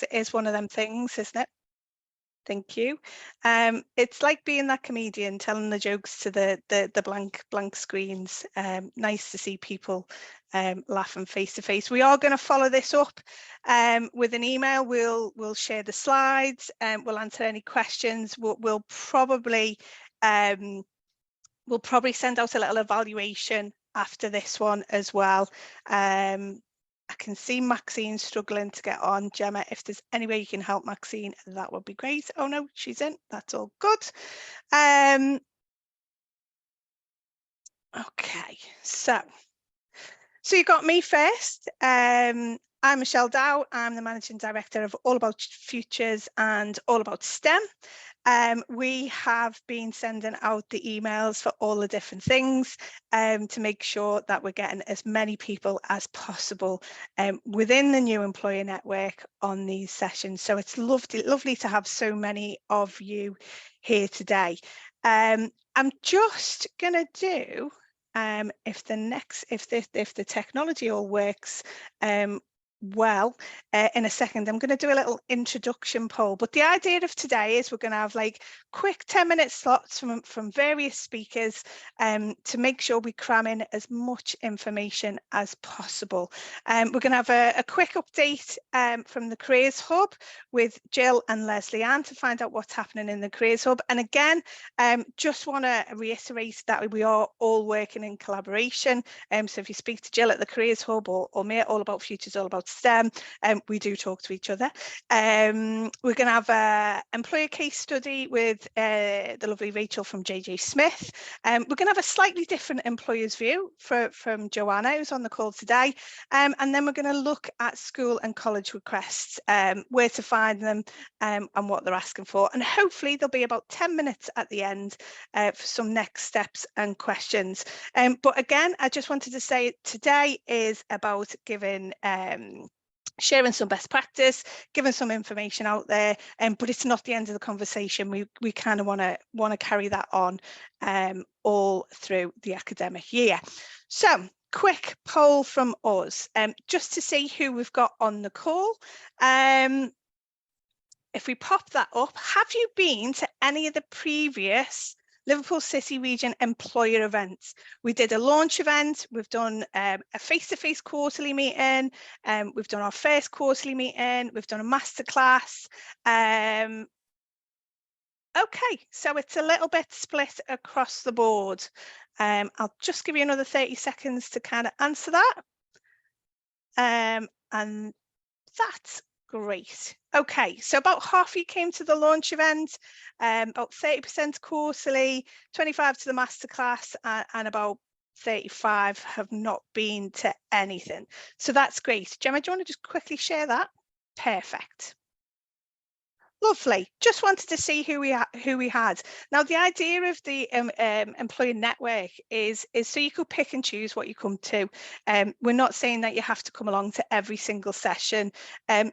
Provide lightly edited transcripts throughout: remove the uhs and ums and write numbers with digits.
It is one of them things, isn't it? Thank you. It's like being that comedian telling the jokes to the blank screens. Nice to see people laughing face to face. We are going to follow this up with an email. We'll share the slides and we'll answer any questions. We'll probably send out a little evaluation after this one as well. I can see Maxine struggling to get on. Gemma, if there's any way you can help Maxine, that would be great. Oh no, she's in. That's all good. Okay, so you got me first. I'm Michelle Dow. I'm the Managing Director of All About Futures and All About STEM. We have been sending out the emails for all the different things to make sure that we're getting as many people as possible within the new employer network on these sessions. So it's lovely to have so many of you here today. I'm just going to do, if the technology all works well, in a second, I'm going to do a little introduction poll. But the idea of today is we're going to have like quick 10-minute slots from various speakers to make sure we cram in as much information as possible. We're going to have a quick update from the Careers Hub with Jill and Leslie Ann to find out what's happening in the Careers Hub. And again, just want to reiterate that we are all working in collaboration. So if you speak to Jill at the Careers Hub or me at All About Futures, All About STEM, we do talk to each other. We're going to have an employer case study with the lovely Rachel from JJ Smith. We're going to have a slightly different employer's view from Joanna, who's on the call today. And then we're going to look at school and college requests, where to find them and what they're asking for. And hopefully there'll be about 10 minutes at the end for some next steps and questions. But again, I just wanted to say today is about giving sharing some best practice, giving some information out there, but it's not the end of the conversation. We kind of want to carry that on all through the academic year. So quick poll from us, just to see who we've got on the call. If we pop that up, have you been to any of the previous Liverpool City Region employer events? We did a launch event, we've done a face-to-face quarterly meeting, we've done our first quarterly meeting, we've done a masterclass. Okay, so it's a little bit split across the board. I'll just give you another 30 seconds to kind of answer that. And that's great. Okay, so about half you came to the launch event, about 30% quarterly, 25 to the masterclass, and about 35 have not been to anything. So that's great. Gemma, do you want to just quickly share that? Perfect. Lovely. Just wanted to see who we had. Now, the idea of the employer network is so you could pick and choose what you come to. We're not saying that you have to come along to every single session.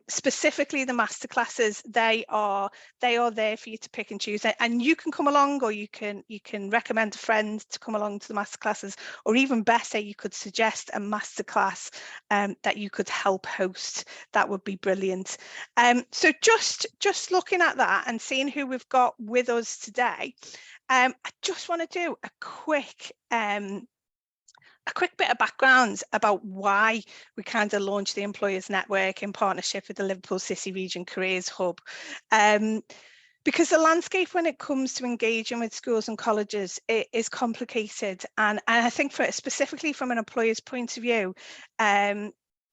Specifically, the masterclasses, they are there for you to pick and choose, and you can come along, or you can recommend a friend to come along to the masterclasses, or even better, you could suggest a masterclass that you could help host. That would be brilliant. So just looking at that and seeing who we've got with us today, I just want to do a quick bit of background about why we kind of launched the Employers Network in partnership with the Liverpool City Region Careers Hub. Because the landscape when it comes to engaging with schools and colleges is complicated, and I think specifically from an employer's point of view,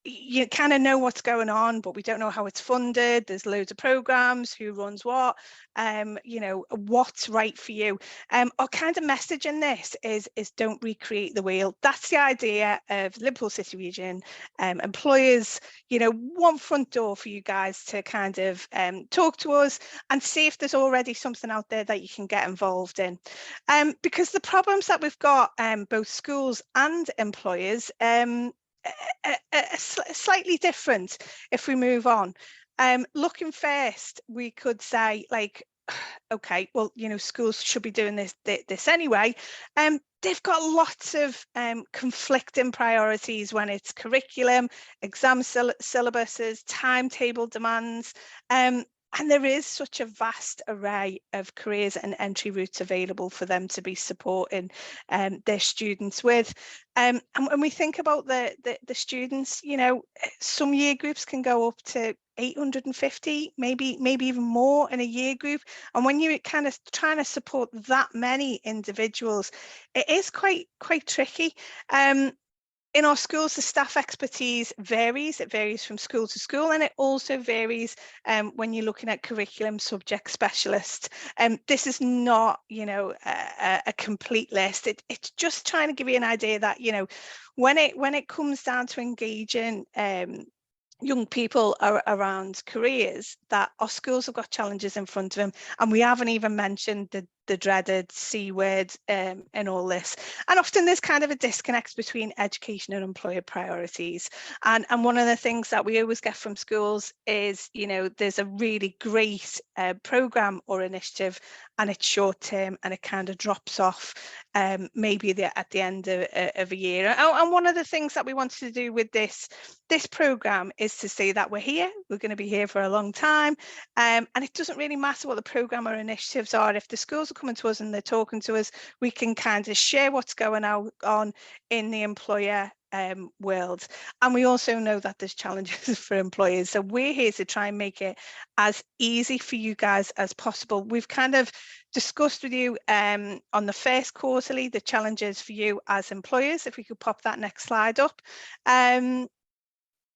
you kind of know what's going on, but we don't know how it's funded. There's loads of programs, who runs what, you know, what's right for you. Our kind of message in this is don't recreate the wheel. That's the idea of Liverpool City Region employers, you know, one front door for you guys to kind of talk to us and see if there's already something out there that you can get involved in. Because the problems that we've got, both schools and employers, slightly different if we move on. Looking first, we could say, like, okay, well, schools should be doing this anyway. They've got lots of conflicting priorities when it's curriculum, exam syllabuses, timetable demands. And there is such a vast array of careers and entry routes available for them to be supporting their students with. And when we think about the students, some year groups can go up to 850, maybe even more in a year group. And when you're kind of trying to support that many individuals, it is quite tricky. In our schools, the staff expertise varies. It varies from school to school, and it also varies when you're looking at curriculum subject specialists. This is not, a complete list. It's just trying to give you an idea that, when it comes down to engaging young people are around careers, that our schools have got challenges in front of them, and we haven't even mentioned the dreaded C word in all this. And often there's kind of a disconnect between education and employer priorities. And one of the things that we always get from schools is, there's a really great program or initiative, and it's short term, and it kind of drops off maybe at the end of a year. And one of the things that we wanted to do with this program is to say that we're going to be here for a long time, and it doesn't really matter what the program or initiatives are. If the schools are coming to us and they're talking to us, we can kind of share what's going on in the employer world. And we also know that there's challenges for employers, so we're here to try and make it as easy for you guys as possible. We've kind of discussed with you on the first quarterly the challenges for you as employers. If we could pop that next slide up.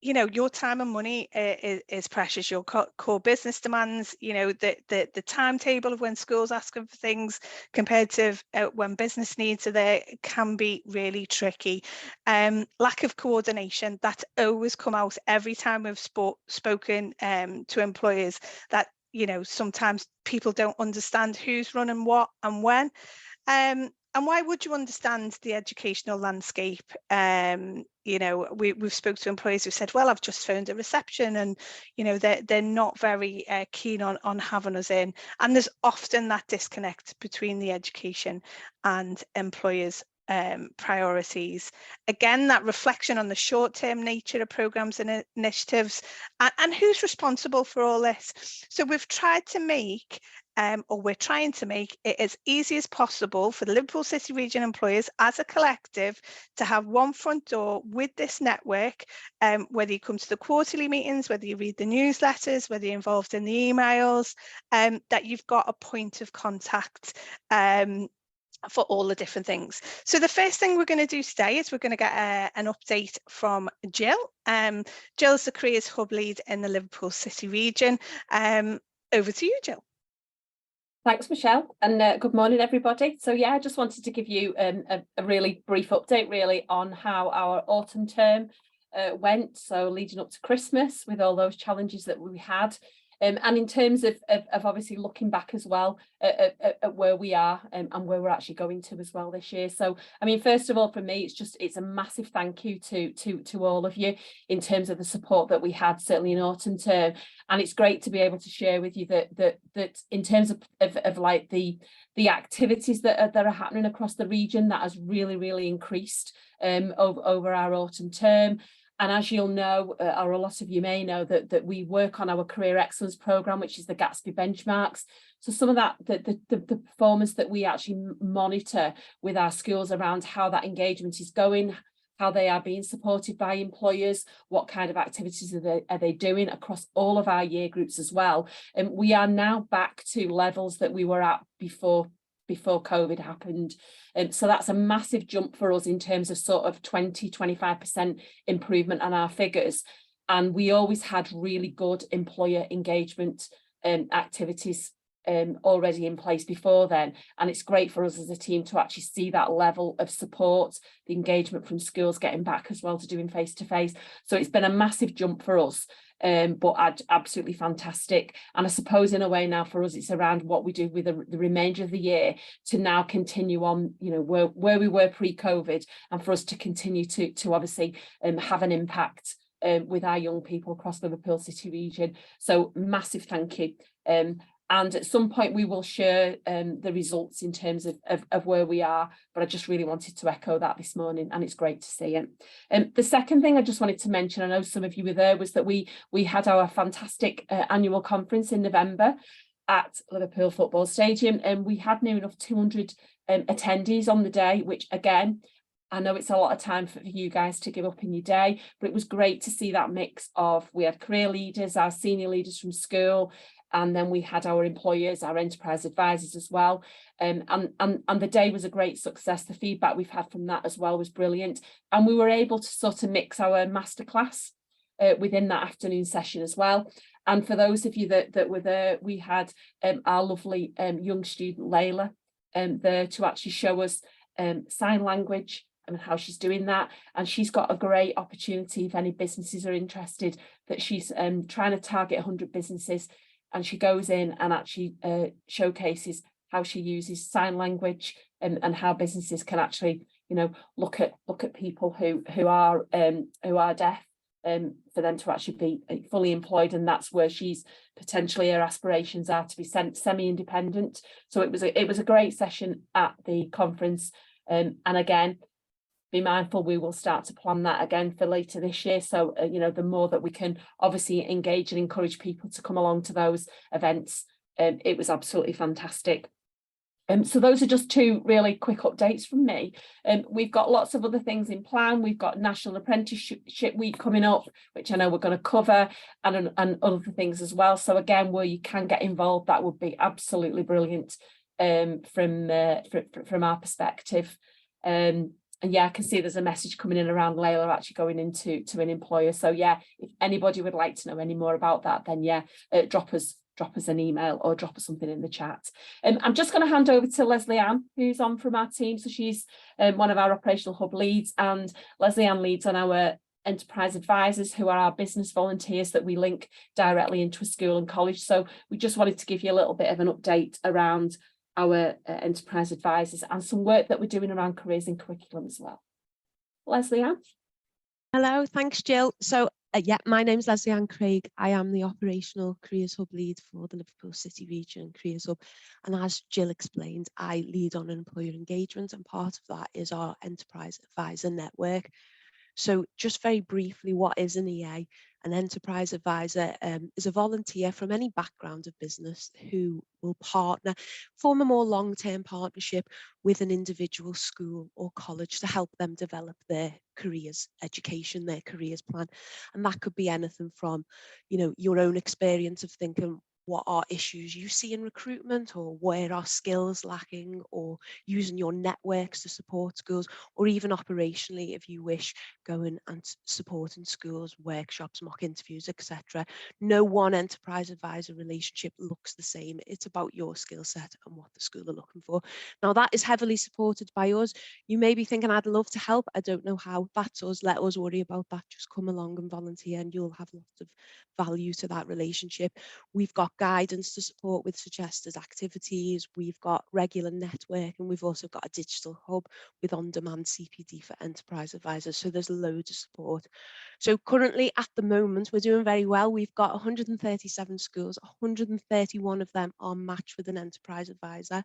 Your time and money is precious. Your core business demands, the timetable of when schools asking for things compared to when business needs are there can be really tricky. Lack of coordination, that's always come out every time we've spoken to employers, that sometimes people don't understand who's running what and when. And why would you understand the educational landscape? We've spoke to employees who said, well, I've just phoned a reception, and they're not very keen on having us in. And there's often that disconnect between the education and employers' priorities. Again, that reflection on the short-term nature of programs and initiatives, and who's responsible for all this. So we've tried to make we're trying to make it as easy as possible for the Liverpool City Region employers as a collective to have one front door with this network, whether you come to the quarterly meetings, whether you read the newsletters, whether you're involved in the emails, that you've got a point of contact for all the different things. So the first thing we're going to do today is we're going to get an update from Jill. Jill's the Careers Hub lead in the Liverpool City Region. Over to you, Jill. Thanks, Michelle, and good morning, everybody. So yeah, I just wanted to give you a really brief update really on how our autumn term went, so leading up to Christmas with all those challenges that we had. And in terms of obviously looking back as well at where we are and where we're actually going to as well this year. So, I mean, first of all, for me, it's a massive thank you to all of you in terms of the support that we had, certainly in autumn term. And it's great to be able to share with you that in terms of like the activities that are happening across the region, that has really increased over our autumn term. And as you'll know, or a lot of you may know, that we work on our Career Excellence Programme, which is the Gatsby benchmarks. So some of that, the performance that we actually monitor with our schools around how that engagement is going, how they are being supported by employers, what kind of activities are they doing across all of our year groups as well. And we are now back to levels that we were at before COVID happened. So that's a massive jump for us in terms of sort of 20-25% improvement on our figures. And we always had really good employer engagement activities already in place before then. And it's great for us as a team to actually see that level of support, the engagement from schools getting back as well to doing face-to-face. So it's been a massive jump for us. But absolutely fantastic. And I suppose in a way now for us it's around what we do with the remainder of the year to now continue on, where we were pre-COVID, and for us to continue to obviously have an impact with our young people across the Liverpool City Region. So massive thank you. And at some point we will share the results in terms of where we are, but I just really wanted to echo that this morning, and it's great to see it. The second thing I just wanted to mention, I know some of you were there, was that we had our fantastic annual conference in November at Liverpool Football Stadium, and we had near enough 200 attendees on the day, which again, I know it's a lot of time for you guys to give up in your day, but it was great to see that mix of, we had career leaders, our senior leaders from school, and then we had our employers, our enterprise advisors as well. And the day was a great success. The feedback we've had from that as well was brilliant. And we were able to sort of mix our masterclass within that afternoon session as well. And for those of you that were there, we had our lovely young student Layla there to actually show us sign language and how she's doing that. And she's got a great opportunity, if any businesses are interested, that she's trying to target 100 businesses, and she goes in and actually showcases how she uses sign language and how businesses can actually, you know, look at people who are deaf, for them to actually be fully employed. And that's where she's potentially, her aspirations are to be semi-independent. So it was a great session at the conference, and again, be mindful, we will start to plan that again for later this year. So you know, the more that we can obviously engage and encourage people to come along to those events, it was absolutely fantastic. So those are just two really quick updates from me. We've got lots of other things in plan. We've got National Apprenticeship Week coming up, which I know we're going to cover, and other things as well. So again, where you can get involved, that would be absolutely brilliant from our perspective. And yeah, I can see there's a message coming in around Layla actually going into an employer. So yeah, if anybody would like to know any more about that, then yeah, drop us an email or drop us something in the chat. I'm just going to hand over to Leslie Ann, who's on from our team. So she's one of our operational hub leads, and Leslie Ann leads on our enterprise advisors, who are our business volunteers that we link directly into a school and college. So we just wanted to give you a little bit of an update around our enterprise advisors and some work that we're doing around careers and curriculum as well. Leslie Ann. Hello, thanks Jill. So yeah, my name's Leslie Ann Craig. I am the operational careers hub lead for the Liverpool City Region Careers Hub, and as Jill explained, I lead on employer engagement, and part of that is our enterprise advisor network. So just very briefly, what is an EA? An enterprise advisor is a volunteer from any background of business who will form a more long-term partnership with an individual school or college to help them develop their careers education, their careers plan. And that could be anything from, you know, your own experience of thinking, what are issues you see in recruitment, or where are skills lacking, or using your networks to support schools, or even operationally, if you wish, going and supporting schools, workshops, mock interviews, etc. No one enterprise advisor relationship looks the same. It's about your skill set and what the school are looking for. Now that is heavily supported by us. You may be thinking, I'd love to help, I don't know how. That's us. Let us worry about that. Just come along and volunteer, and you'll have lots of value to that relationship. We've got guidance to support with suggested activities, we've got regular network, and we've also got a digital hub with on-demand CPD for enterprise advisors. So there's loads of support. So currently at the moment we're doing very well. We've got 137 schools, 131 of them are matched with an enterprise advisor.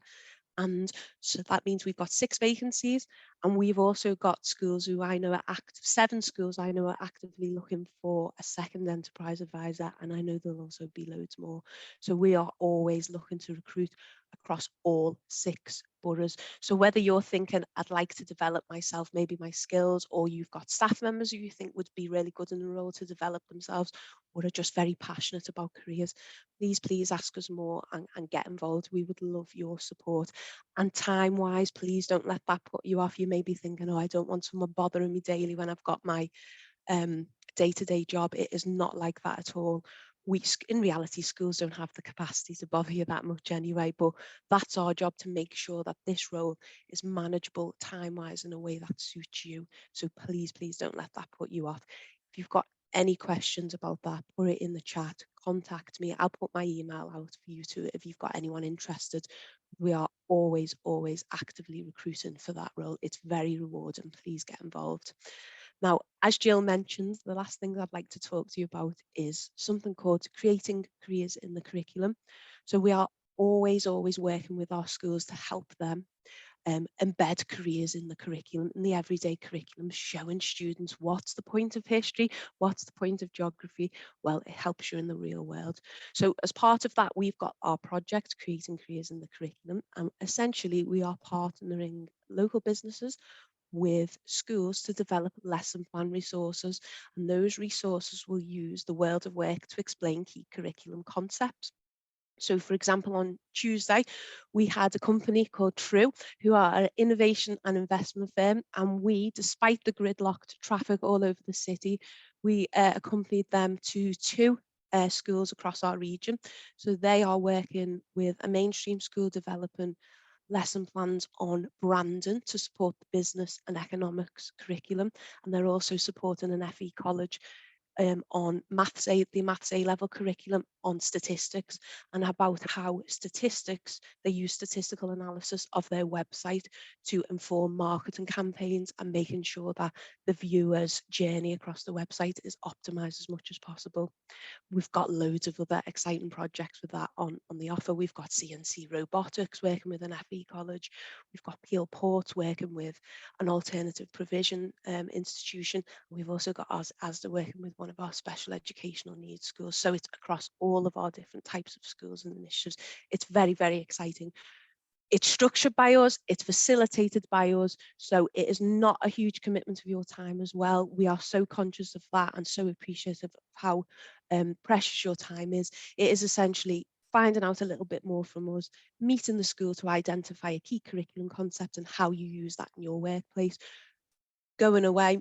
And so that means we've got 6 vacancies, and we've also got schools who I know are active, 7 schools I know are actively looking for a second enterprise advisor, and I know there'll also be loads more. So we are always looking to recruit across all 6 boroughs. So whether you're thinking, I'd like to develop myself, maybe my skills, or you've got staff members who you think would be really good in the role to develop themselves, or are just very passionate about careers, please ask us more and get involved. We would love your support. And time wise, please don't let that put you off. You may be thinking, oh, I don't want someone bothering me daily when I've got my day-to-day job. It is not like that at all. In reality, schools don't have the capacity to bother you that much anyway, but that's our job, to make sure that this role is manageable time-wise in a way that suits you. So please don't let that put you off. If you've got any questions about that, put it in the chat, contact me. I'll put my email out for you too if you've got anyone interested. We are always actively recruiting for that role. It's very rewarding. Please get involved. Now, as Jill mentioned, the last thing I'd like to talk to you about is something called creating careers in the curriculum. So we are always working with our schools to help them embed careers in the curriculum, in the everyday curriculum, showing students what's the point of history, what's the point of geography. Well, it helps you in the real world. So as part of that, we've got our project, Creating Careers in the Curriculum, and essentially we are partnering local businesses with schools to develop lesson plan resources, and those resources will use the world of work to explain key curriculum concepts. So, for example, on Tuesday, we had a company called True, who are an innovation and investment firm. And we, despite the gridlocked traffic all over the city, we accompanied them to two schools across our region. So they are working with a mainstream school developing lesson plans on branding to support the business and economics curriculum. And they're also supporting an FE college on the Maths A level curriculum on statistics, and about how they use statistical analysis of their website to inform marketing campaigns and making sure that the viewer's journey across the website is optimized as much as possible. We've got loads of other exciting projects with that on the offer. We've got CNC Robotics working with an FE college. We've got Peel Port working with an alternative provision institution. We've also got ASDA working with one of our special educational needs schools. So it's across all of our different types of schools and initiatives. It's very, very exciting. It's structured by us, it's facilitated by us, so it is not a huge commitment of your time as well. We are so conscious of that and so appreciative of how precious your time is. It is essentially finding out a little bit more from us, meeting the school to identify a key curriculum concept and how you use that in your workplace, going away,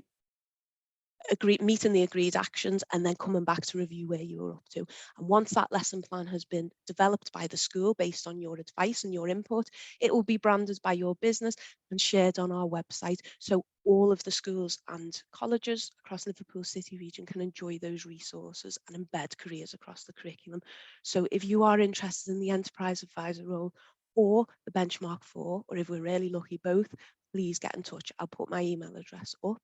meeting the agreed actions, and then coming back to review where you were up to. And once that lesson plan has been developed by the school based on your advice and your input, it will be branded by your business and shared on our website, so all of the schools and colleges across Liverpool City region can enjoy those resources and embed careers across the curriculum. So if you are interested in the enterprise advisor role or the benchmark 4, or if we're really lucky both, please get in touch. I'll put my email address up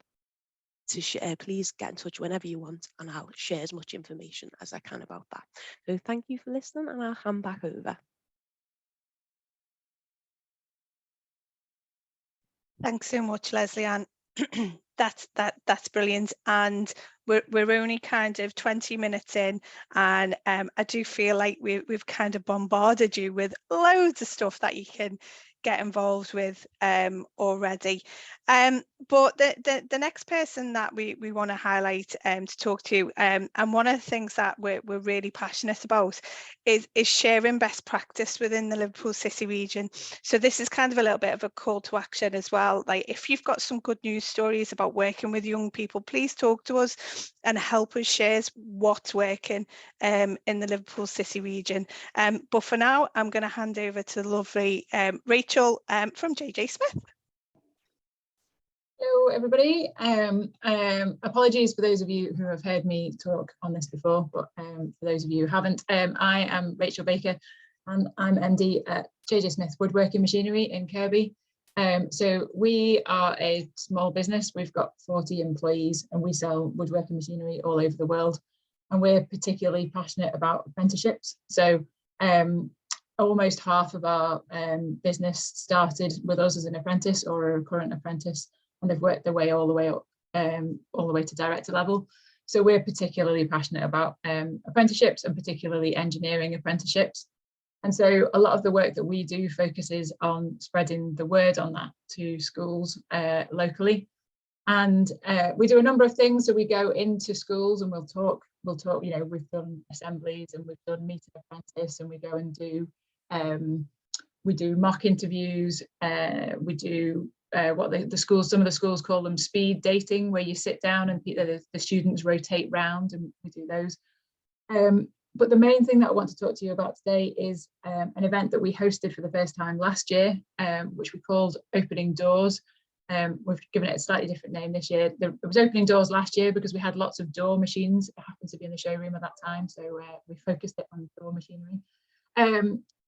to share. Please get in touch whenever you want, and I'll share as much information as I can about that. So thank you for listening, and I'll hand back over. Thanks so much, Leslie-Ann. That's brilliant, and we're only kind of 20 minutes in, and I do feel like we've kind of bombarded you with loads of stuff that you can get involved with already. But the next person that we want to highlight to talk to, and one of the things that we're really passionate about is sharing best practice within the Liverpool City region. So this is kind of a little bit of a call to action as well. Like, if you've got some good news stories about working with young people, please talk to us and help us share what's working in the Liverpool City region. But for now, I'm going to hand over to the lovely Rachel from JJ Smith. Hello everybody. Apologies for those of you who have heard me talk on this before, but for those of you who haven't, I am Rachel Baker and I'm MD at JJ Smith Woodworking Machinery in Kirkby. So we are a small business. We've got 40 employees and we sell woodworking machinery all over the world, and we're particularly passionate about apprenticeships. So almost half of our business started with us as an apprentice or a current apprentice, and they've worked their way all the way up, all the way to director level. So we're particularly passionate about apprenticeships, and particularly engineering apprenticeships. And so a lot of the work that we do focuses on spreading the word on that to schools locally. And we do a number of things. So we go into schools and we'll talk, you know, we've done assemblies and we've done meet an apprentice, and we go and do, we do mock interviews, we do what the schools, some of the schools call them speed dating, where you sit down and the students rotate round, and we do those. But the main thing that I want to talk to you about today is an event that we hosted for the first time last year, which we called Opening Doors. We've given it a slightly different name this year. It was Opening Doors last year because we had lots of door machines that happened to be in the showroom at that time, so we focused it on door machinery.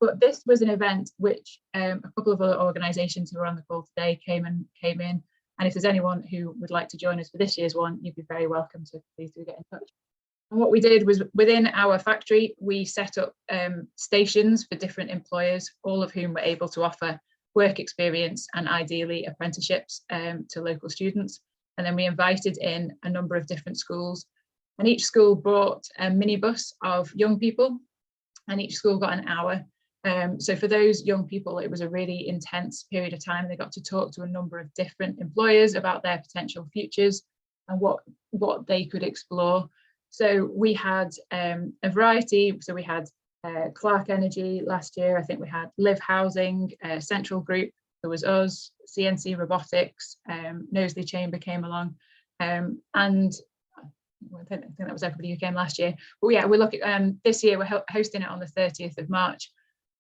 But this was an event which a couple of other organisations who are on the call today came in And if there's anyone who would like to join us for this year's one, you'd be very welcome to please do get in touch. And what we did was within our factory, we set up stations for different employers, all of whom were able to offer work experience and ideally apprenticeships to local students. And then we invited in a number of different schools, and each school brought a minibus of young people, and each school got an hour. So for those young people, it was a really intense period of time. They got to talk to a number of different employers about their potential futures and what they could explore. So we had a variety. So we had Clark Energy last year. I think we had Live Housing, Central Group. There was us, CNC Robotics, Knowsley Chamber came along, and I think that was everybody who came last year. But yeah, we're looking. This year we're hosting it on the 30th of March.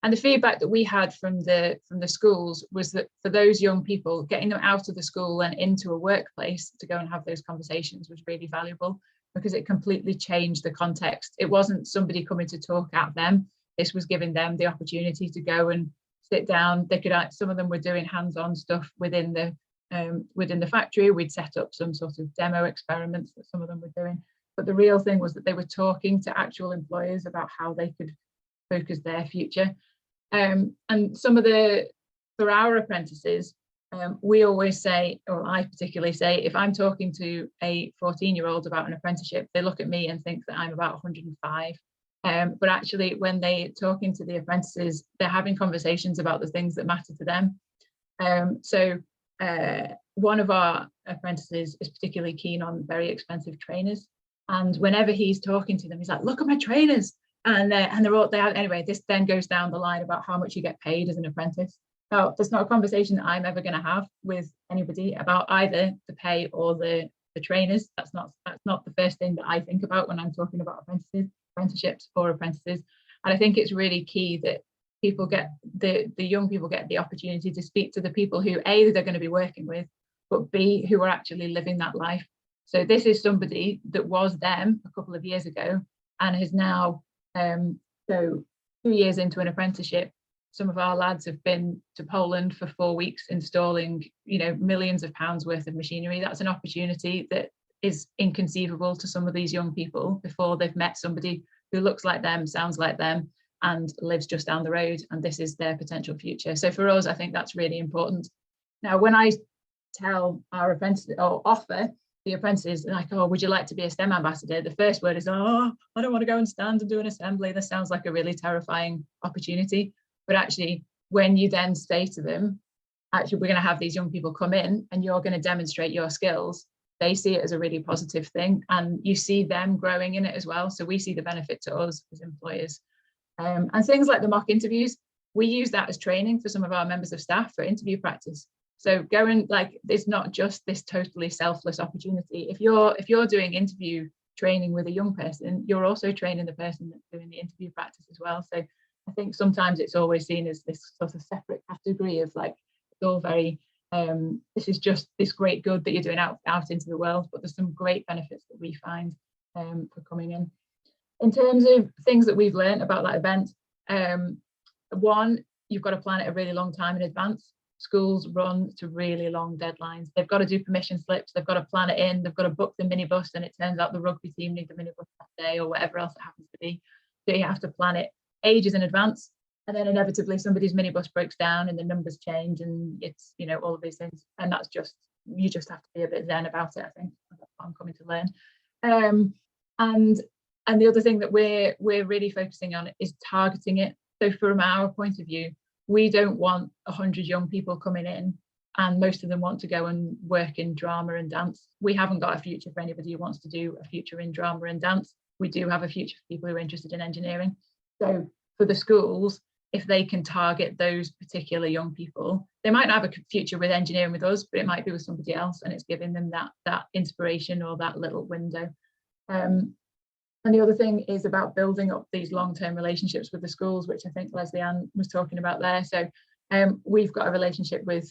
And the feedback that we had from the schools was that for those young people, getting them out of the school and into a workplace to go and have those conversations was really valuable, because it completely changed the context. It wasn't somebody coming to talk at them. This was giving them the opportunity to go and sit down. They could, some of them were doing hands-on stuff within the factory. We'd set up some sort of demo experiments that some of them were doing. But the real thing was that they were talking to actual employers about how they could focus their future. And some of for our apprentices, we always say, or I particularly say, if I'm talking to a 14-year-old about an apprenticeship, they look at me and think that I'm about 105. But actually, when they're talking to the apprentices, they're having conversations about the things that matter to them. So one of our apprentices is particularly keen on very expensive trainers. And whenever he's talking to them, he's like, look at my trainers. And they're all there. Anyway, this then goes down the line about how much you get paid as an apprentice. Now, that's not a conversation that I'm ever going to have with anybody about either the pay or the trainers. That's not the first thing that I think about when I'm talking about apprenticeships or apprentices. And I think it's really key that people get the young people get the opportunity to speak to the people who A, they're going to be working with, but B, who are actually living that life. So this is somebody that was them a couple of years ago and has now, so 2 years into an apprenticeship, some of our lads have been to Poland for 4 weeks installing, millions of pounds worth of machinery. That's an opportunity that is inconceivable to some of these young people before they've met somebody who looks like them, sounds like them, and lives just down the road, and this is their potential future. So for us, I think that's really important. Now, when I tell our apprentices or offer the apprentices, like, oh, would you like to be a STEM ambassador? The first word is, oh, I don't want to go and stand and do an assembly. This sounds like a really terrifying opportunity. But actually, when you then say to them, actually, we're going to have these young people come in and you're going to demonstrate your skills, they see it as a really positive thing, and you see them growing in it as well. So we see the benefit to us as employers. And things like the mock interviews, we use that as training for some of our members of staff for interview practice. So going, it's not just this totally selfless opportunity. If you're doing interview training with a young person, you're also training the person that's doing the interview practice as well. So I think sometimes it's always seen as this sort of separate category of it's all very, this is just this great good that you're doing out into the world, but there's some great benefits that we find for coming in. In terms of things that we've learned about that event, one, you've got to plan it a really long time in advance. Schools run to really long deadlines. They've got to do permission slips, they've got to plan it in, they've got to book the minibus, and it turns out the rugby team need the minibus that day or whatever else it happens to be. So you have to plan it ages in advance, and then inevitably somebody's minibus breaks down and the numbers change, and it's all of these things, and that's just, you just have to be a bit zen about it. I think that's what I'm coming to learn. And the other thing that we're really focusing on is targeting it. So from our point of view, we don't want 100 young people coming in and most of them want to go and work in drama and dance. We haven't got a future for anybody who wants to do a future in drama and dance. We do have a future for people who are interested in engineering. So for the schools, if they can target those particular young people, they might not have a future with engineering with us, but it might be with somebody else, and it's giving them that inspiration or that little window. And the other thing is about building up these long-term relationships with the schools, which I think Leslie Ann was talking about there. So we've got a relationship with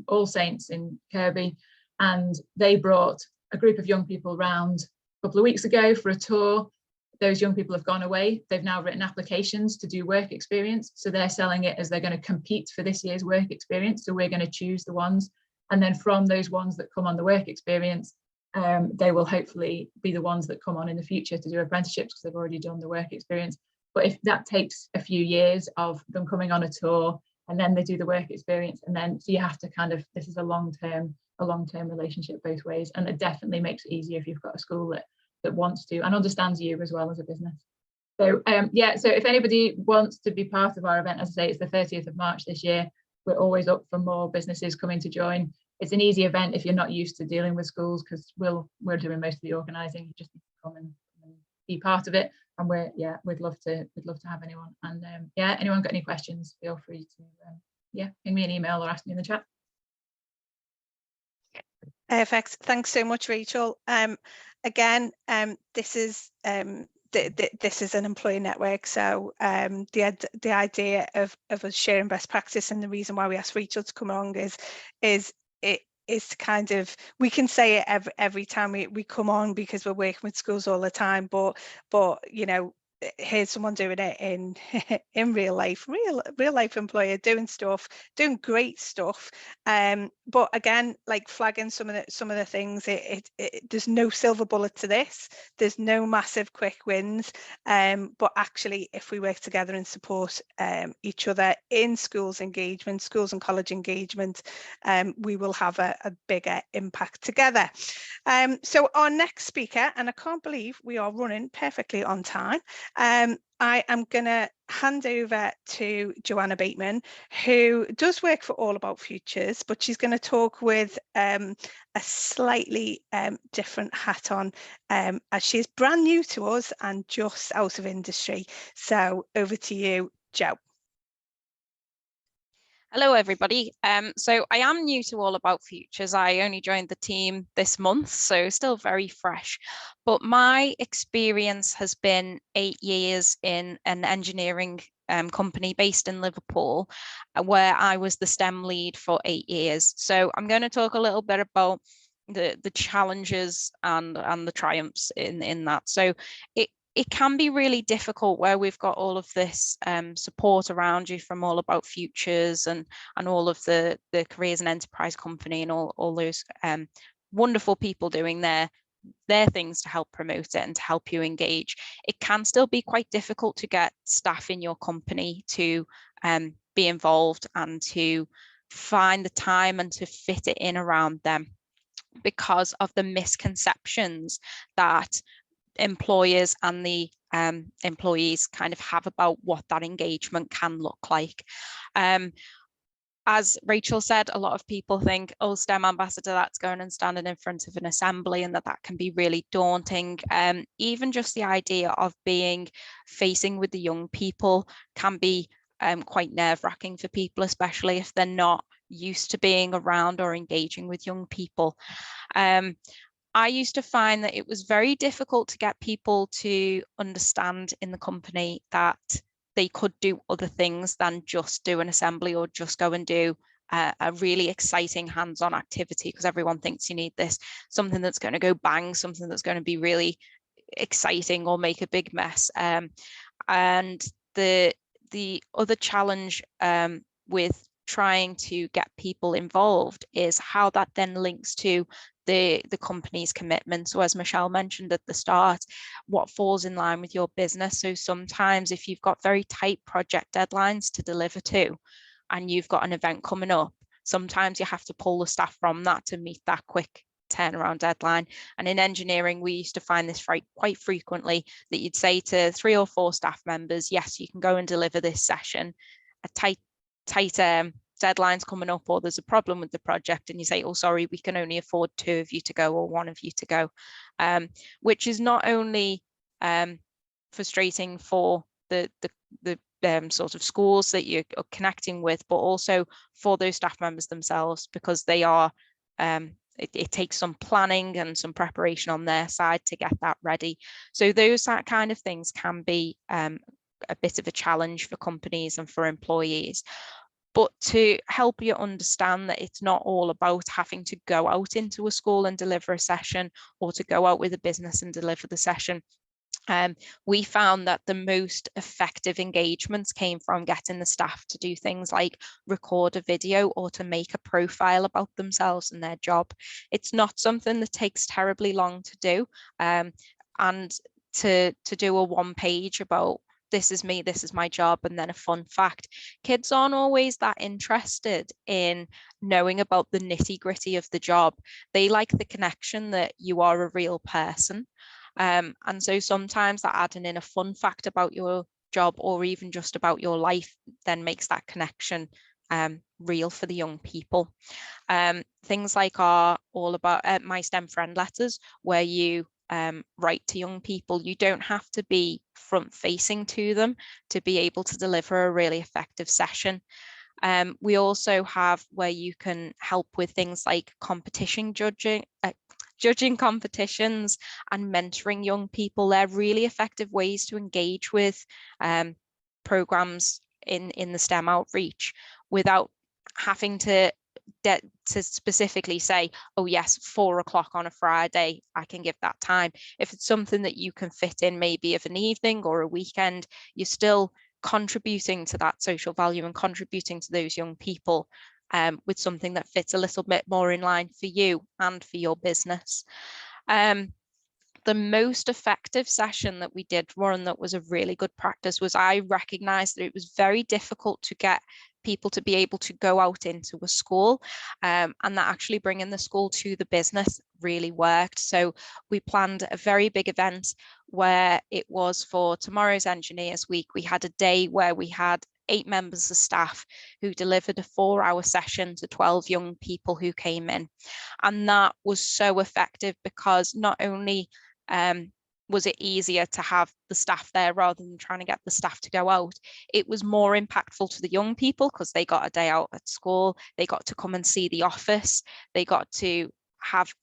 All Saints in Kirby, and they brought a group of young people round a couple of weeks ago for a tour. Those young people have gone away. They've now written applications to do work experience. So they're selling it as they're going to compete for this year's work experience. So we're going to choose the ones. And then from those ones that come on the work experience, they will hopefully be the ones that come on in the future to do apprenticeships because they've already done the work experience. But if that takes a few years of them coming on a tour and then they do the work experience, and then so you have to kind of, this is a long-term relationship both ways, and it definitely makes it easier if you've got a school that wants to and understands you as well as a business. So yeah, so if anybody wants to be part of our event, as I say, it's the 30th of March this year. We're always up for more businesses coming to join. It's an easy event if you're not used to dealing with schools, because we're doing most of the organising. You just need to come and be part of it. And we'd love to have anyone. And yeah, anyone got any questions, feel free to ping me an email or ask me in the chat. Perfect. Thanks so much, Rachel. Again, this is this is an employee network, so the idea of us sharing best practice, and the reason why we asked Rachel to come along is kind of, we can say it every time we come on because we're working with schools all the time, but you know, here's someone doing it in real life, real life employer doing great stuff. But again, like flagging some of the things, there's no silver bullet to this. There's no massive quick wins. But actually, if we work together and support each other in schools engagement, schools and college engagement, we will have a bigger impact together. So our next speaker, and I can't believe we are running perfectly on time. I am going to hand over to Joanna Bateman, who does work for All About Futures, but she's going to talk with a slightly different hat on, as she's brand new to us and just out of industry. So over to you, Jo. Hello, everybody. So I am new to All About Futures. I only joined the team this month, so still very fresh. But my experience has been 8 years in an engineering company based in Liverpool, where I was the STEM lead for 8 years. So I'm going to talk a little bit about the challenges and the triumphs in that. So it can be really difficult where we've got all of this support around you from All About Futures and all of the careers and enterprise company and all those wonderful people doing their things to help promote it and to help you engage. It can still be quite difficult to get staff in your company to be involved and to find the time and to fit it in around them, because of the misconceptions that employers and the employees kind of have about what that engagement can look like. As Rachel said, a lot of people think, oh, STEM ambassador, that's going and standing in front of an assembly, and that can be really daunting. Even just the idea of facing with the young people can be quite nerve-wracking for people, especially if they're not used to being around or engaging with young people. I used to find that it was very difficult to get people to understand in the company that they could do other things than just do an assembly or just go and do a really exciting hands-on activity, because everyone thinks you need something that's going to go bang, something that's going to be really exciting or make a big mess. And the other challenge with trying to get people involved is how that then links to the company's commitment. So as Michelle mentioned at the start, what falls in line with your business. So sometimes if you've got very tight project deadlines to deliver to, and you've got an event coming up, sometimes you have to pull the staff from that to meet that quick turnaround deadline. And in engineering, we used to find this quite frequently, that you'd say to 3 or 4 staff members, yes, you can go and deliver this session. A tight deadlines coming up, or there's a problem with the project, and you say, oh, sorry, we can only afford 2 of you to go or 1 of you to go, which is not only frustrating for the sort of schools that you're connecting with, but also for those staff members themselves, because they are it takes some planning and some preparation on their side to get that ready. So those kind of things can be a bit of a challenge for companies and for employees. But to help you understand that it's not all about having to go out into a school and deliver a session, or to go out with a business and deliver the session, We found that the most effective engagements came from getting the staff to do things like record a video or to make a profile about themselves and their job. It's not something that takes terribly long to do, and to do a one page about this is me, this is my job, and then a fun fact. Kids aren't always that interested in knowing about the nitty-gritty of the job. They like the connection that you are a real person. And so sometimes that adding in a fun fact about your job or even just about your life then makes that connection real for the young people. Things like are all about my STEM friend letters, where you write to young people. You don't have to be front facing to them to be able to deliver a really effective session. We also have where you can help with things like competition judging, judging competitions and mentoring young people. They're really effective ways to engage with programs in the STEM outreach without having to specifically say, oh yes, 4 o'clock on a Friday, I can give that time. If it's something that you can fit in maybe of an evening or a weekend, you're still contributing to that social value and contributing to those young people with something that fits a little bit more in line for you and for your business. The most effective session that we did run that was a really good practice was I recognized that it was very difficult to get people to be able to go out into a school, and that actually bringing the school to the business really worked. So we planned a very big event where it was for Tomorrow's Engineers Week. We had a day where we had 8 members of staff who delivered a 4-hour session to 12 young people who came in. And that was so effective because not only was it easier to have the staff there rather than trying to get the staff to go out, it was more impactful to the young people because they got a day out at school, they got to come and see the office, they got to have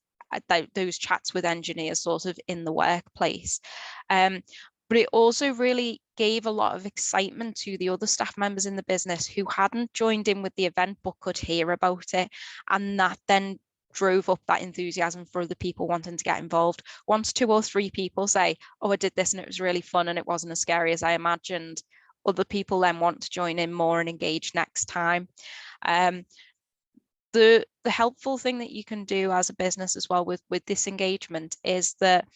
those chats with engineers sort of in the workplace. But it also really gave a lot of excitement to the other staff members in the business who hadn't joined in with the event but could hear about it. And that then drove up that enthusiasm for other people wanting to get involved. Once 2 or 3 people say, oh, I did this and it was really fun and it wasn't as scary as I imagined, other people then want to join in more and engage next time. The helpful thing that you can do as a business as well with this engagement is that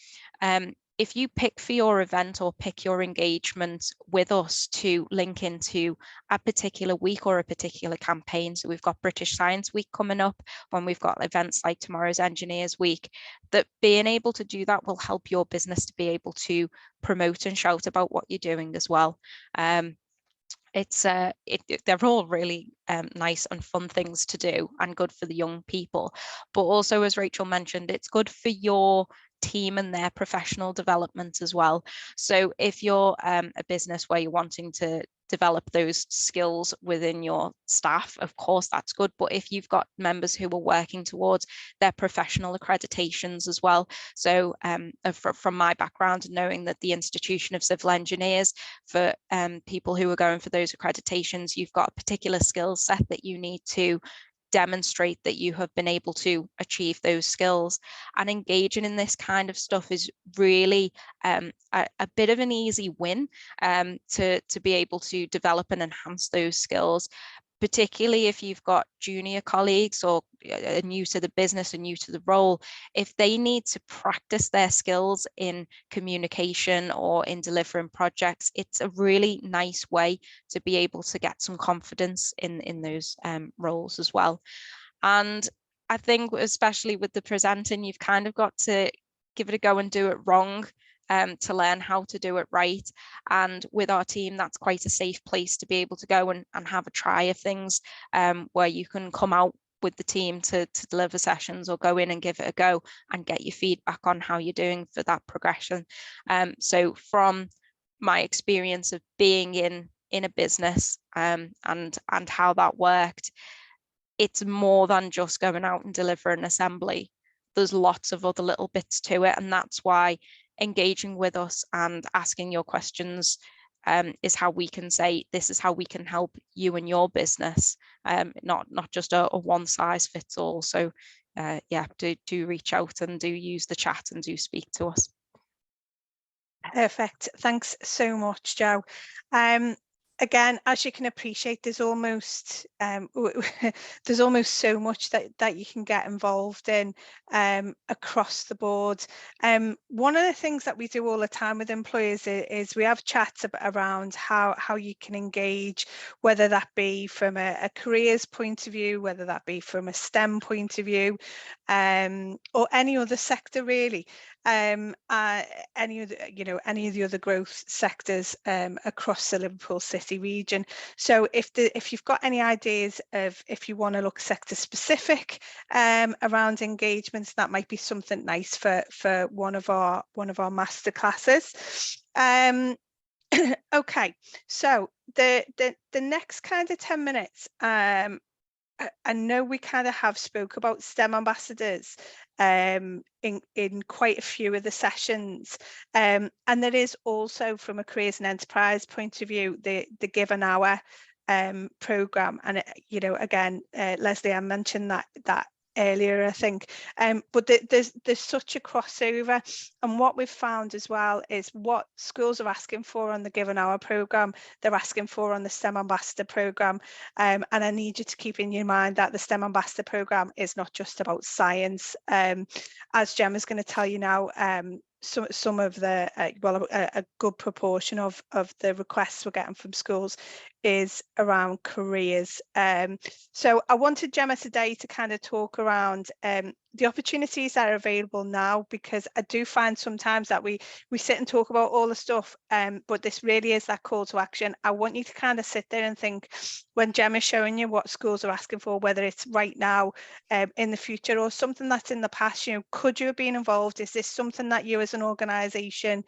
if you pick for your event or pick your engagement with us to link into a particular week or a particular campaign, so we've got British Science Week coming up, when we've got events like Tomorrow's Engineers Week, that being able to do that will help your business to be able to promote and shout about what you're doing as well. They're all really nice and fun things to do and good for the young people, but also, as Rachel mentioned, it's good for your team and their professional development as well. So if you're a business where you're wanting to develop those skills within your staff, of course that's good, but if you've got members who are working towards their professional accreditations as well, so from my background, knowing that the Institution of Civil Engineers, for people who are going for those accreditations, you've got a particular skill set that you need to demonstrate that you have been able to achieve those skills. And engaging in this kind of stuff is really a bit of an easy win to be able to develop and enhance those skills, particularly if you've got junior colleagues or new to the business and new to the role. If they need to practice their skills in communication or in delivering projects, it's a really nice way to be able to get some confidence in those roles as well. And I think especially with the presenting, you've kind of got to give it a go and do it wrong to learn how to do it right. And with our team, that's quite a safe place to be able to go and have a try of things, where you can come out with the team to deliver sessions or go in and give it a go and get your feedback on how you're doing for that progression. So from my experience of being in a business and how that worked, it's more than just going out and delivering an assembly. There's lots of other little bits to it, and that's why engaging with us and asking your questions is how we can say, this is how we can help you and your business, not just a one size fits all. So yeah, do reach out and do use the chat and do speak to us. Perfect. Thanks so much, Joe. Again, as you can appreciate, there's almost there's almost so much that you can get involved in across the board. One of the things that we do all the time with employers is we have chats around how you can engage, whether that be from a careers point of view, whether that be from a STEM point of view, or any other sector really. Any of the, any of the other growth sectors across the Liverpool City region. So if you've got any ideas of if you want to look sector specific around engagements, that might be something nice for one of our masterclasses. Okay, so the next kind of 10 minutes, I know we kind of have spoke about STEM ambassadors in quite a few of the sessions, and there is also, from a careers and enterprise point of view, the Give an Hour program, and again, Leslie, I mentioned that earlier, I think, but there's such a crossover, and what we've found as well is what schools are asking for on the Give an Hour program, they're asking for on the STEM Ambassador program, and I need you to keep in your mind that the STEM Ambassador program is not just about science. As Gemma's going to tell you now, some of the a good proportion of the requests we're getting from schools is around careers. So I wanted Gemma today to kind of talk around the opportunities that are available now, because I do find sometimes that we sit and talk about all the stuff, but this really is that call to action. I want you to kind of sit there and think, when Gemma's showing you what schools are asking for, whether it's right now, in the future, or something that's in the past, could you have been involved? Is this something that you as an organisation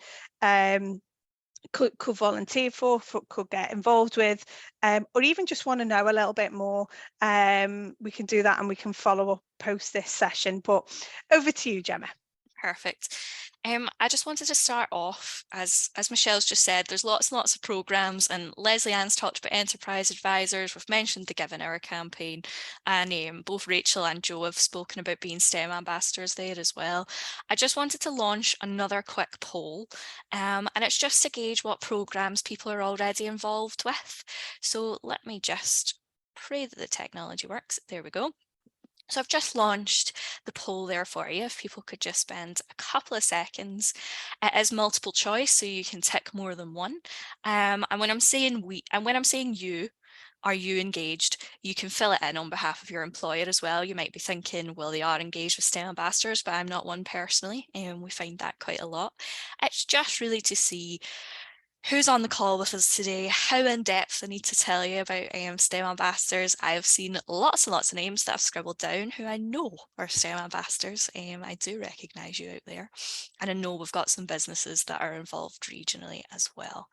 could volunteer for, could get involved with, or even just want to know a little bit more? We can do that, and we can follow up post this session. But over to you, Gemma. Perfect. I just wanted to start off, as Michelle's just said, there's lots and lots of programmes, and Leslie Ann's talked about enterprise advisors, we've mentioned the Give an Hour campaign, and both Rachel and Joe have spoken about being STEM ambassadors there as well. I just wanted to launch another quick poll, and it's just to gauge what programmes people are already involved with. So let me just pray that the technology works. There we go. So I've just launched the poll there for you. If people could just spend a couple of seconds. It is multiple choice, so you can tick more than one. And when I'm saying you, are you engaged? You can fill it in on behalf of your employer as well. You might be thinking, well, they are engaged with STEM ambassadors, but I'm not one personally, and we find that quite a lot. It's just really to see who's on the call with us today, how in depth I need to tell you about STEM ambassadors. I have seen lots and lots of names that I've scribbled down who I know are STEM ambassadors. I do recognise you out there, and I know we've got some businesses that are involved regionally as well.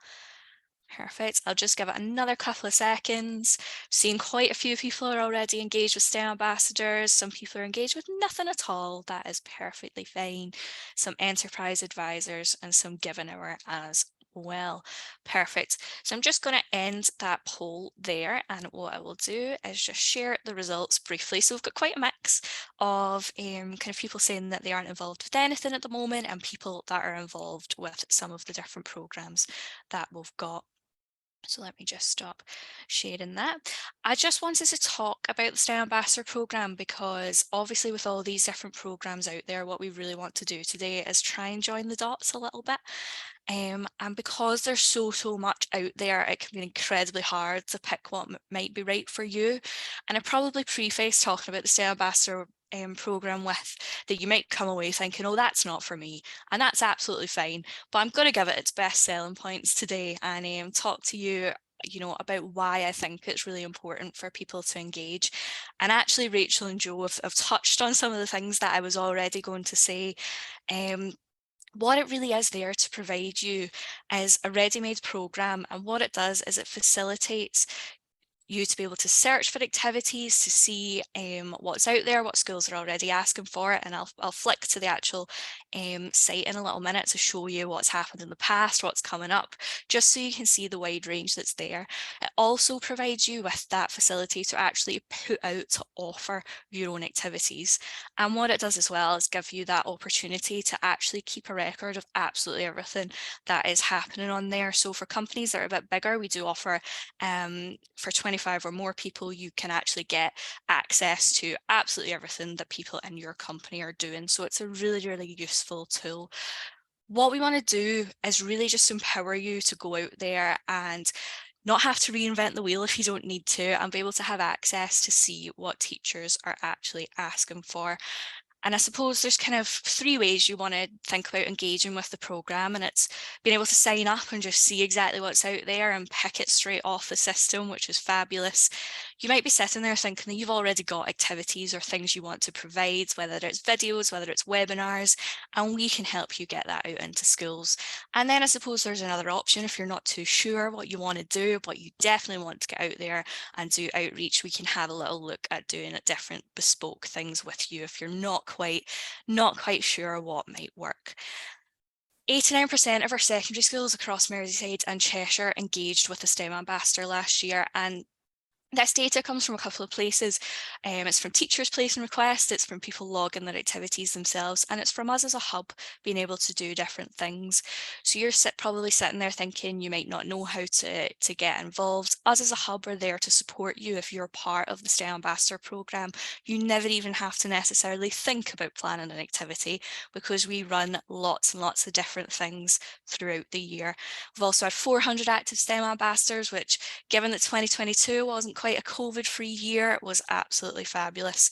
Perfect. I'll just give it another couple of seconds. Seeing quite a few people are already engaged with STEM ambassadors. Some people are engaged with nothing at all. That is perfectly fine. Some enterprise advisors and some Give an Hour as well. Perfect. So I'm just going to end that poll there, and what I will do is just share the results briefly. So we've got quite a mix of kind of people saying that they aren't involved with anything at the moment, and people that are involved with some of the different programs that we've got. So let me just stop sharing that. I just wanted to talk about the STEM Ambassador programme, because obviously with all these different programmes out there, what we really want to do today is try and join the dots a little bit. And because there's so much out there, it can be incredibly hard to pick what might be right for you. And I probably preface talking about the STEM Ambassador programme with that you might come away thinking, oh, that's not for me, and that's absolutely fine. But I'm going to give it its best selling points today and talk to you about why I think it's really important for people to engage. And actually, Rachel and Joe have touched on some of the things that I was already going to say. What it really is there to provide you is a ready-made programme, and what it does is it facilitates you to be able to search for activities to see what's out there, what schools are already asking for, and I'll flick to the actual site in a little minute to show you what's happened in the past, what's coming up, just so you can see the wide range that's there. It also provides you with that facility to actually put out to offer your own activities. And what it does as well is give you that opportunity to actually keep a record of absolutely everything that is happening on there. So for companies that are a bit bigger, we do offer for 25 or more people, you can actually get access to absolutely everything that people in your company are doing. So it's a really, really useful tool. What we want to do is really just empower you to go out there and not have to reinvent the wheel if you don't need to, and be able to have access to see what teachers are actually asking for. And I suppose there's kind of three ways you want to think about engaging with the programme, and it's being able to sign up and just see exactly what's out there and pick it straight off the system, which is fabulous. You might be sitting there thinking that you've already got activities or things you want to provide, whether it's videos, whether it's webinars, and we can help you get that out into schools. And then I suppose there's another option if you're not too sure what you want to do, but you definitely want to get out there and do outreach. We can have a little look at doing different bespoke things with you if you're not quite sure what might work. 89% of our secondary schools across Merseyside and Cheshire engaged with the STEM Ambassador last year, and this data comes from a couple of places. It's from teachers placing requests, it's from people logging their activities themselves, and it's from us as a hub being able to do different things. So you're probably sitting there thinking you might not know how to get involved. Us as a hub are there to support you if you're part of the STEM Ambassador programme. You never even have to necessarily think about planning an activity because we run lots and lots of different things throughout the year. We've also had 400 active STEM Ambassadors, which, given that 2022 wasn't quite a COVID-free year, was absolutely fabulous.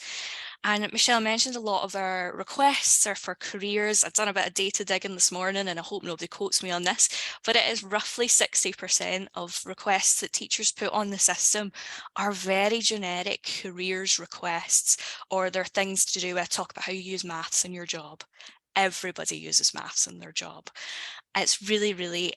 And Michelle mentioned a lot of our requests are for careers. I've done a bit of data digging this morning, and I hope nobody quotes me on this, but it is roughly 60% of requests that teachers put on the system are very generic careers requests, or they're things to do with talk about how you use maths in your job. Everybody uses maths in their job. It's really, really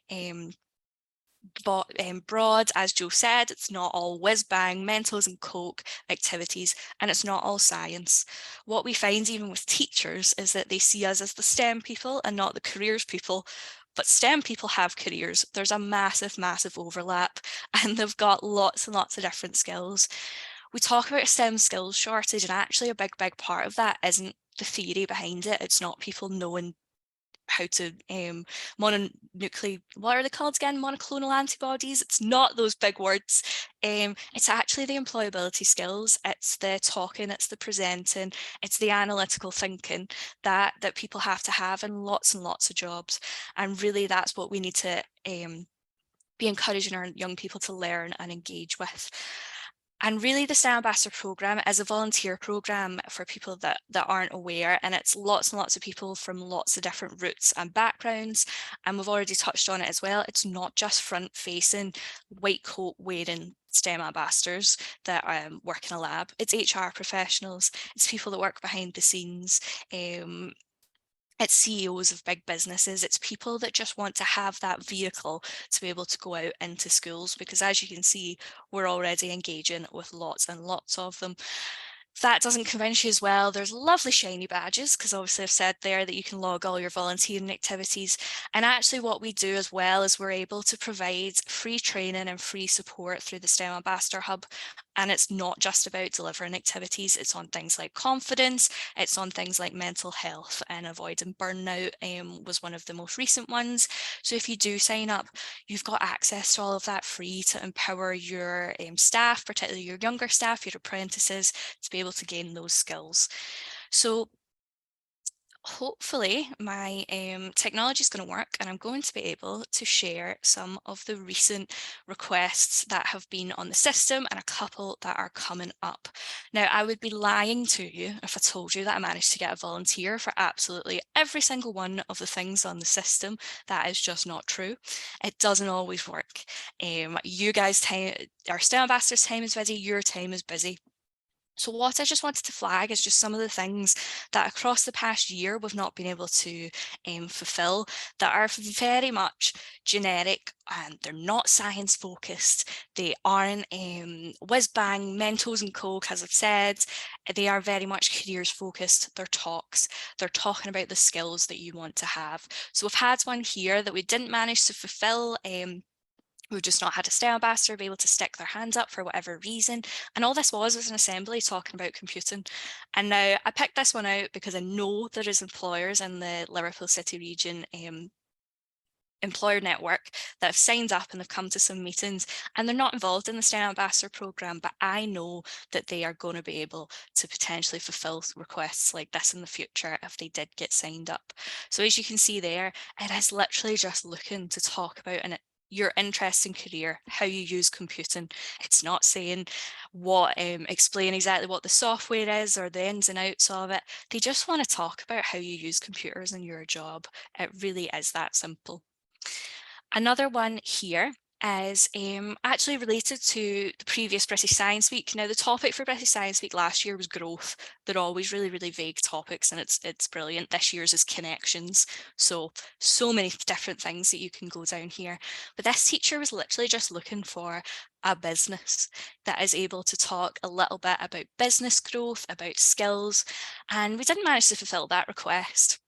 broad, as Joe said. It's not all whiz-bang, Mentos and Coke activities, and it's not all science. What we find even with teachers is that they see us as the STEM people and not the careers people. But STEM people have careers. There's a massive, massive overlap, and they've got lots and lots of different skills. We talk about a STEM skills shortage, and actually a big part of that isn't the theory behind it. It's not people knowing how to what are they called again? Monoclonal antibodies. It's not those big words. It's actually the employability skills. It's the talking, it's the presenting, it's the analytical thinking that people have to have in lots and lots of jobs. And really that's what we need to be encouraging our young people to learn and engage with. And really the STEM Ambassador programme is a volunteer programme for people that aren't aware, and it's lots and lots of people from lots of different routes and backgrounds, and we've already touched on it as well. It's not just front-facing, white coat wearing STEM ambassadors that work in a lab. It's HR professionals, it's people that work behind the scenes, it's CEOs of big businesses, it's people that just want to have that vehicle to be able to go out into schools, because as you can see, we're already engaging with lots and lots of them. If that doesn't convince you as well, there's lovely shiny badges, because obviously I've said there that you can log all your volunteering activities. And actually what we do as well is we're able to provide free training and free support through the STEM Ambassador Hub. And it's not just about delivering activities, it's on things like confidence, it's on things like mental health, and avoiding burnout was one of the most recent ones. So if you do sign up, you've got access to all of that free to empower your staff, particularly your younger staff, your apprentices, to be able to gain those skills. So hopefully my technology is going to work, and I'm going to be able to share some of the recent requests that have been on the system and a couple that are coming up. Now, I would be lying to you if I told you that I managed to get a volunteer for absolutely every single one of the things on the system. That is just not true. It doesn't always work. You guys' time, our STEM ambassadors' time is busy, your time is busy. So what I just wanted to flag is just some of the things that across the past year we've not been able to fulfill, that are very much generic, and they're not science focused. They aren't whiz bang Mentos and Coke, as I've said. They are very much careers focused. They're talks. They're talking about the skills that you want to have. So we've had one here that we didn't manage to fulfill. We've just not had a STEM ambassador be able to stick their hands up for whatever reason. And all this was an assembly talking about computing. And now I picked this one out because I know there is employers in the Liverpool City region employer network that have signed up and have come to some meetings, and they're not involved in the STEM ambassador programme, but I know that they are going to be able to potentially fulfil requests like this in the future if they did get signed up. So as you can see there, it is literally just looking to talk about your interesting career, how you use computing. It's not saying explain exactly what the software is or the ins and outs of it. They just want to talk about how you use computers in your job. It really is that simple. Another one here is actually related to the previous British Science Week. Now, the topic for British Science Week last year was growth. They're always really, really vague topics, and it's brilliant. This year's is connections. So many different things that you can go down here. But this teacher was literally just looking for a business that is able to talk a little bit about business growth, about skills, and we didn't manage to fulfill that request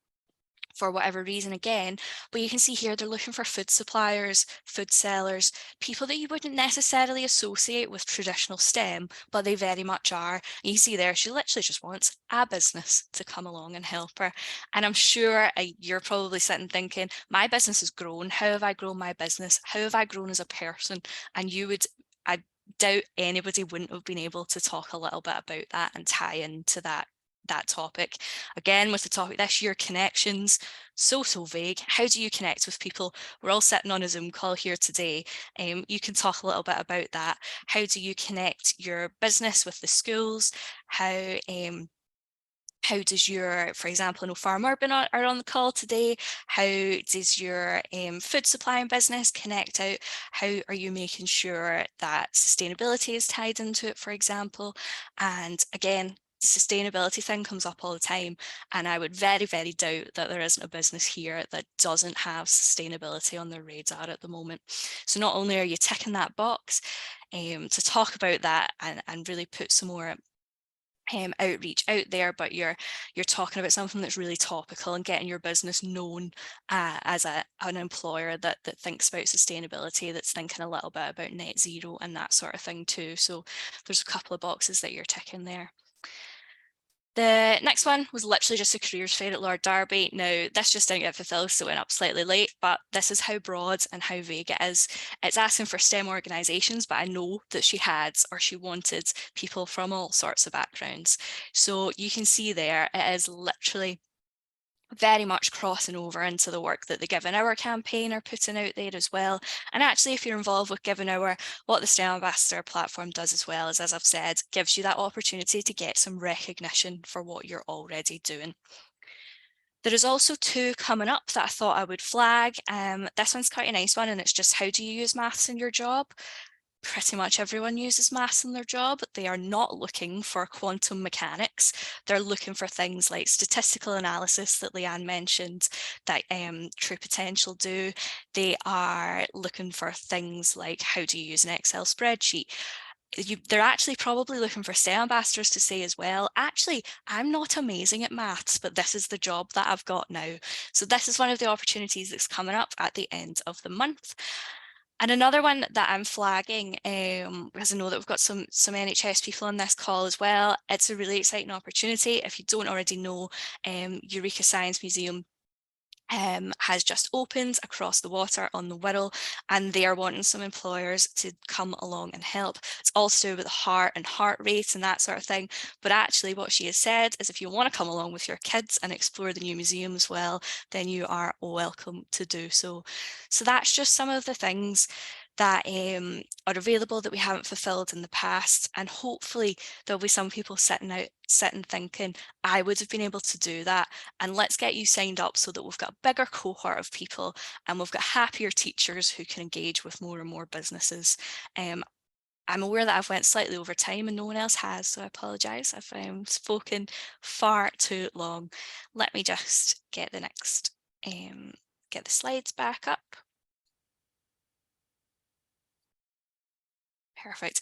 for whatever reason again, but you can see here they're looking for food suppliers, food sellers, people that you wouldn't necessarily associate with traditional STEM, but they very much are. And you can see there, she literally just wants a business to come along and help her. And I'm sure you're probably sitting thinking, my business has grown. How have I grown my business? How have I grown as a person? And I doubt anybody wouldn't have been able to talk a little bit about that and tie into that topic. Again, with the topic this year, connections, so vague. How do you connect with people? We're all sitting on a Zoom call here today. You can talk a little bit about that. How do you connect your business with the schools? How does your, for example, I know Farm Urban are on the call today. How does your food supplying business connect out? How are you making sure that sustainability is tied into it, for example? And again, the sustainability thing comes up all the time, and I would very, very doubt that there isn't a business here that doesn't have sustainability on their radar at the moment. So not only are you ticking that box to talk about that and really put some more outreach out there, but you're talking about something that's really topical and getting your business known as an employer that thinks about sustainability, that's thinking a little bit about net zero and that sort of thing too. So there's a couple of boxes that you're ticking there. The next one was literally just a careers fair at Lord Derby. Now, this just didn't get fulfilled, so it went up slightly late, but this is how broad and how vague it is. It's asking for STEM organisations, but I know that she wanted people from all sorts of backgrounds. So you can see there, it is literally very much crossing over into the work that the Give an Hour campaign are putting out there as well. And actually, if you're involved with Give an Hour, what the STEM Ambassador platform does as well is, as I've said, gives you that opportunity to get some recognition for what you're already doing. There is also two coming up that I thought I would flag. This one's quite a nice one, and it's just, how do you use maths in your job? Pretty much everyone uses maths in their job. They are not looking for quantum mechanics. They're looking for things like statistical analysis that Leanne mentioned that True Potential do. They are looking for things like, how do you use an Excel spreadsheet? They're actually probably looking for STEM ambassadors to say as well, actually, I'm not amazing at maths, but this is the job that I've got now. So this is one of the opportunities that's coming up at the end of the month. And another one that I'm flagging, because I know that we've got some NHS people on this call as well, it's a really exciting opportunity. If you don't already know, Eureka Science Museum has just opened across the water on the Wirral, and they are wanting some employers to come along and help. It's all to do with the heart and heart rate and that sort of thing, but actually what she has said is, if you want to come along with your kids and explore the new museum as well, then you are welcome to do so. So that's just some of the things that are available that we haven't fulfilled in the past, and hopefully there'll be some people sitting thinking, I would have been able to do that, and let's get you signed up so that we've got a bigger cohort of people and we've got happier teachers who can engage with more and more businesses. I'm aware that I've went slightly over time and no one else has, so I apologise if I'm spoken far too long. Let me just get the next, get the slides back up. Perfect.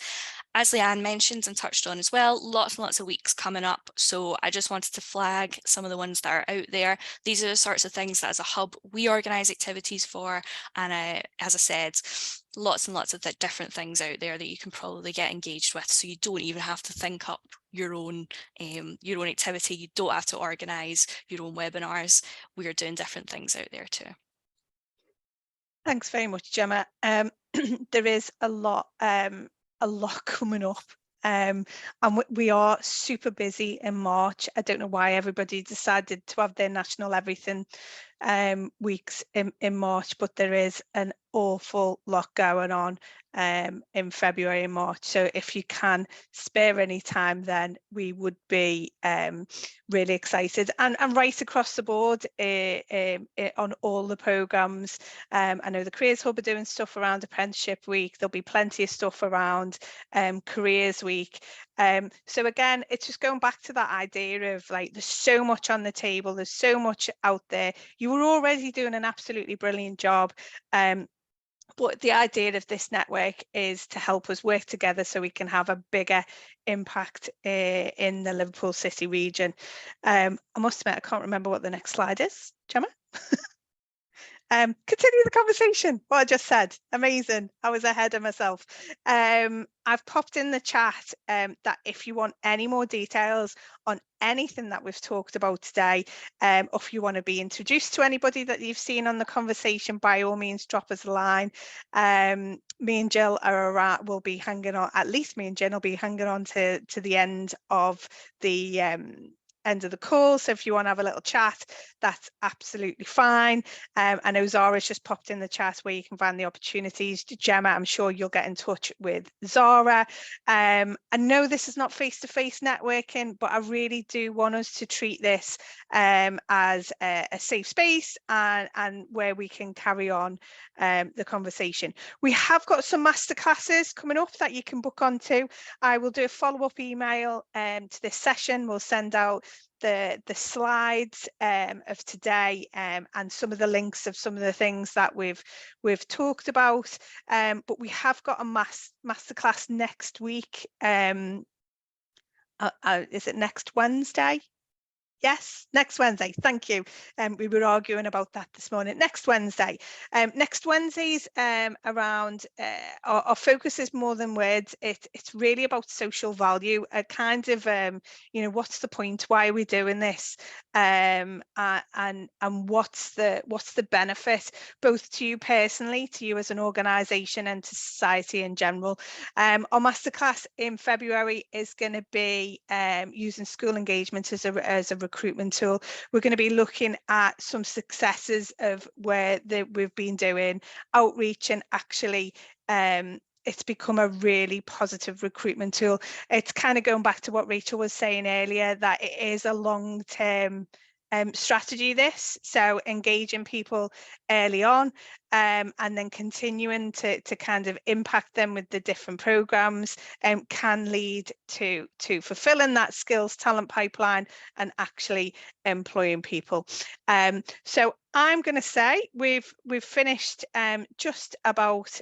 As Leanne mentioned and touched on as well, lots and lots of weeks coming up. So I just wanted to flag some of the ones that are out there. These are the sorts of things that as a hub we organise activities for. And as I said, lots and lots of different things out there that you can probably get engaged with. So you don't even have to think up your own activity. You don't have to organise your own webinars. We're doing different things out there too. Thanks very much, Gemma. There is a lot coming up, and we are super busy in March. I don't know why everybody decided to have their National Everything weeks in March, but there is an awful lot going on in February and March. So if you can spare any time, then we would be really excited. And right across the board on all the programmes. I know the Careers Hub are doing stuff around Apprenticeship Week. There'll be plenty of stuff around Careers Week. So again, it's just going back to that idea of like, there's so much on the table, there's so much out there. You were already doing an absolutely brilliant job. But the idea of this network is to help us work together so we can have a bigger impact in the Liverpool City region. I must admit, I can't remember what the next slide is. Gemma? Continue the conversation, what I just said. Amazing. I was ahead of myself. I've popped in the chat that if you want any more details on anything that we've talked about today, or if you want to be introduced to anybody that you've seen on the conversation, by all means, drop us a line. Me and Jill will be hanging on, at least me and Jill will be hanging on to the end of the end of the call. So if you want to have a little chat, that's absolutely fine. I know Zara's just popped in the chat where you can find the opportunities. Gemma, I'm sure you'll get in touch with Zara. I know this is not face-to-face networking, but I really do want us to treat this as a safe space and where we can carry on the conversation. We have got some masterclasses coming up that you can book onto. I will do a follow-up email to this session. We'll send out the slides of today and some of the links of some of the things that we've talked about, but we have got a masterclass next week. Is it next Wednesday? Yes, next Wednesday. Thank you. We were arguing about that this morning. Next Wednesday. Next Wednesday's around our focus is more than words. It's really about social value. A kind of what's the point? Why are we doing this? And what's the benefit both to you personally, to you as an organisation, and to society in general. Our masterclass in February is going to be using school engagement as a recruitment tool. We're going to be looking at some successes of where we've been doing outreach, and actually it's become a really positive recruitment tool. It's kind of going back to what Rachel was saying earlier, that it is a long-term strategy, this, so engaging people early on and then continuing to kind of impact them with the different programs can lead to fulfilling that skills talent pipeline and actually employing people. So I'm going to say we've finished just about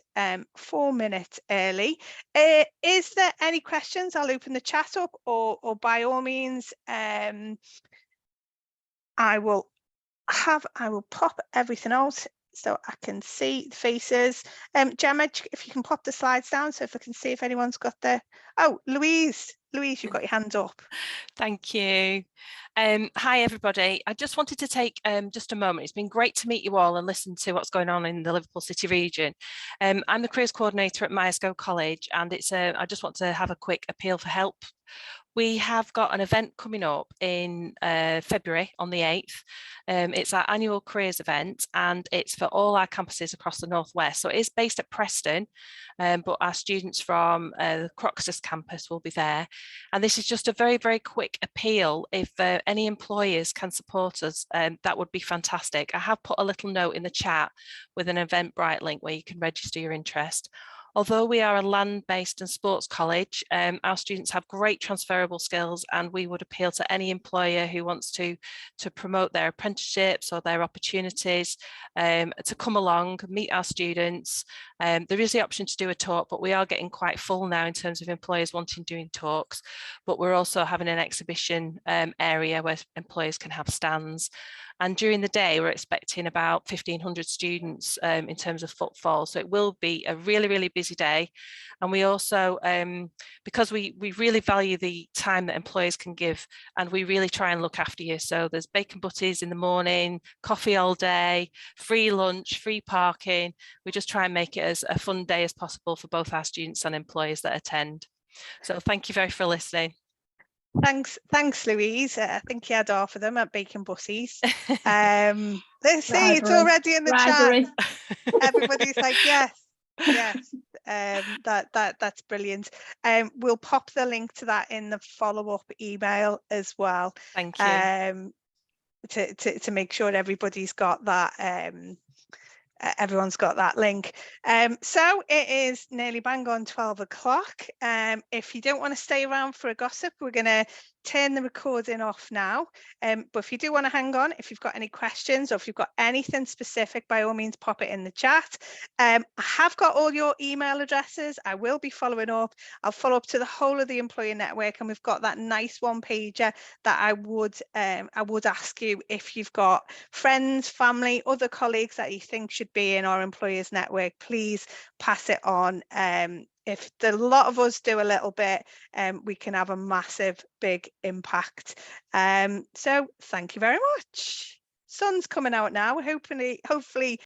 4 minutes early. Is there any questions? I'll open the chat up, or by all means I will pop everything out so I can see the faces. Gemma, if you can pop the slides down so if I can see if anyone's got their... Oh, Louise, you've got your hand up. Thank you. Hi, everybody. I just wanted to take just a moment. It's been great to meet you all and listen to what's going on in the Liverpool City region. I'm the careers coordinator at Myerscough College, and I just want to have a quick appeal for help. We have got an event coming up in February on the 8th. It's our annual careers event, and it's for all our campuses across the Northwest. So it is based at Preston, but our students from the Croxus campus will be there. And this is just a very, very quick appeal. If any employers can support us, that would be fantastic. I have put a little note in the chat with an Eventbrite link where you can register your interest. Although we are a land-based and sports college, our students have great transferable skills, and we would appeal to any employer who wants to promote their apprenticeships or their opportunities to come along, meet our students. There is the option to do a talk, but we are getting quite full now in terms of employers wanting doing talks. But we're also having an exhibition area where employers can have stands. And during the day, we're expecting about 1,500 students in terms of footfall. So it will be a really, really busy day. And we also, because we really value the time that employers can give, and we really try and look after you. So there's bacon butties in the morning, coffee all day, free lunch, free parking. We just try and make it as a fun day as possible for both our students and employers that attend. So thank you very much for listening. Thanks, Louise. I think you had half of them at bacon butties. Let's see, it's already in the chat. Everybody's like, yes. That's brilliant. We'll pop the link to that in the follow-up email as well. Thank you. To make sure everybody's got that. Everyone's got that link. So it is nearly bang on 12 o'clock. If you don't want to stay around for a gossip, we're going to turn the recording off now. But if you do want to hang on, if you've got any questions or if you've got anything specific, by all means, pop it in the chat. I have got all your email addresses. I will be following up. I'll follow up to the whole of the employer network, and we've got that nice one-pager that I would ask you if you've got friends, family, other colleagues that you think should be in our employers network, please pass it on. If a lot of us do a little bit, we can have a massive, big impact. So thank you very much. Sun's coming out now. Hopefully